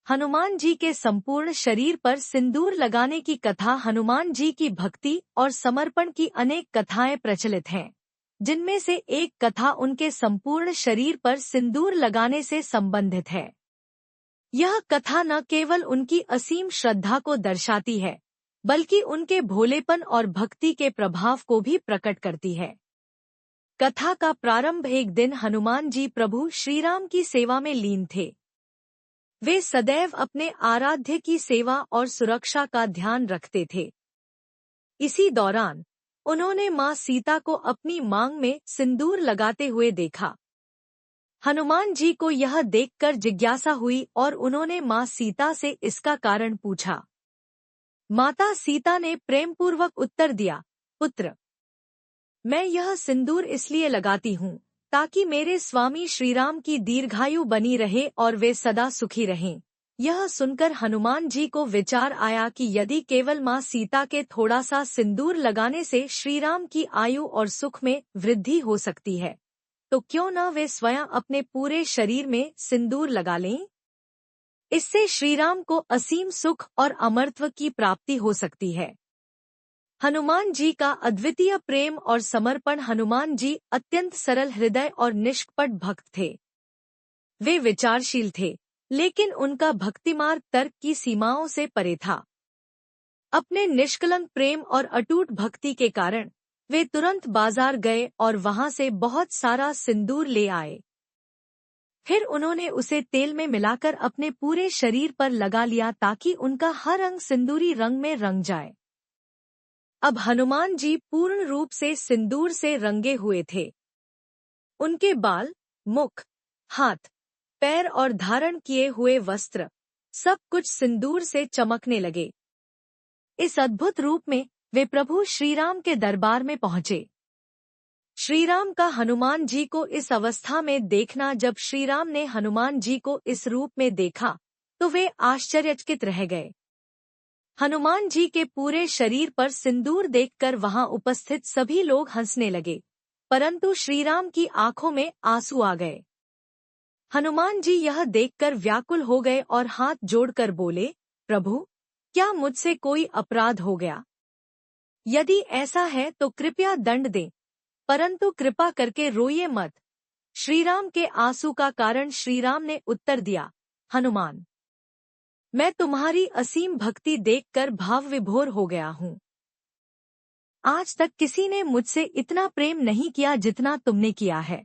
हनुमान जी के संपूर्ण शरीर पर सिंदूर लगाने की कथा। हनुमान जी की भक्ति और समर्पण की अनेक कथाएं प्रचलित हैं, जिनमें से एक कथा उनके संपूर्ण शरीर पर सिंदूर लगाने से संबंधित है। यह कथा न केवल उनकी असीम श्रद्धा को दर्शाती है, बल्कि उनके भोलेपन और भक्ति के प्रभाव को भी प्रकट करती है। कथा का प्रारंभ एक दिन हनुमान जी प्रभु श्रीराम की सेवा में लीन थे। वे सदैव अपने आराध्य की सेवा और सुरक्षा का ध्यान रखते थे। इसी दौरान उन्होंने मां सीता को अपनी मांग में सिंदूर लगाते हुए देखा। हनुमान जी को यह देखकर जिज्ञासा हुई और उन्होंने मां सीता से इसका कारण पूछा। माता सीता ने प्रेमपूर्वक उत्तर दिया, पुत्र, मैं यह सिंदूर इसलिए लगाती हूँ ताकि मेरे स्वामी श्रीराम की दीर्घायु बनी रहे और वे सदा सुखी रहें। यह सुनकर हनुमान जी को विचार आया कि यदि केवल मां सीता के थोड़ा सा सिंदूर लगाने से श्रीराम की आयु और सुख में वृद्धि हो सकती है, तो क्यों न वे स्वयं अपने पूरे शरीर में सिंदूर लगा लें। इससे श्रीराम को असीम सुख और अमरत्व की प्राप्ति हो सकती है। हनुमान जी का अद्वितीय प्रेम और समर्पण। हनुमान जी अत्यंत सरल हृदय और निष्कपट भक्त थे। वे विचारशील थे, लेकिन उनका भक्तिमार्ग तर्क की सीमाओं से परे था। अपने निष्कलंक प्रेम और अटूट भक्ति के कारण वे तुरंत बाजार गए और वहां से बहुत सारा सिंदूर ले आए। फिर उन्होंने उसे तेल में मिलाकर अपने पूरे शरीर पर लगा लिया ताकि उनका हर अंग सिंदूरी रंग में रंग जाए। अब हनुमान जी पूर्ण रूप से सिंदूर से रंगे हुए थे। उनके बाल, मुख, हाथ, पैर और धारण किए हुए वस्त्र सब कुछ सिंदूर से चमकने लगे। इस अद्भुत रूप में वे प्रभु श्रीराम के दरबार में पहुंचे। श्रीराम का हनुमान जी को इस अवस्था में देखना। जब श्रीराम ने हनुमान जी को इस रूप में देखा तो वे आश्चर्यचकित रह गए। हनुमान जी के पूरे शरीर पर सिंदूर देखकर वहां उपस्थित सभी लोग हंसने लगे, परंतु श्रीराम की आंखों में आंसू आ गए। हनुमान जी यह देखकर व्याकुल हो गए और हाथ जोड़कर बोले, प्रभु, क्या मुझसे कोई अपराध हो गया? यदि ऐसा है तो कृपया दंड दें, परंतु कृपा करके रोइए मत। श्रीराम के आंसू का कारण श्रीराम ने उत्तर दिया, हनुमान, मैं तुम्हारी असीम भक्ति देखकर भाव विभोर हो गया हूँ। आज तक किसी ने मुझसे इतना प्रेम नहीं किया जितना तुमने किया है।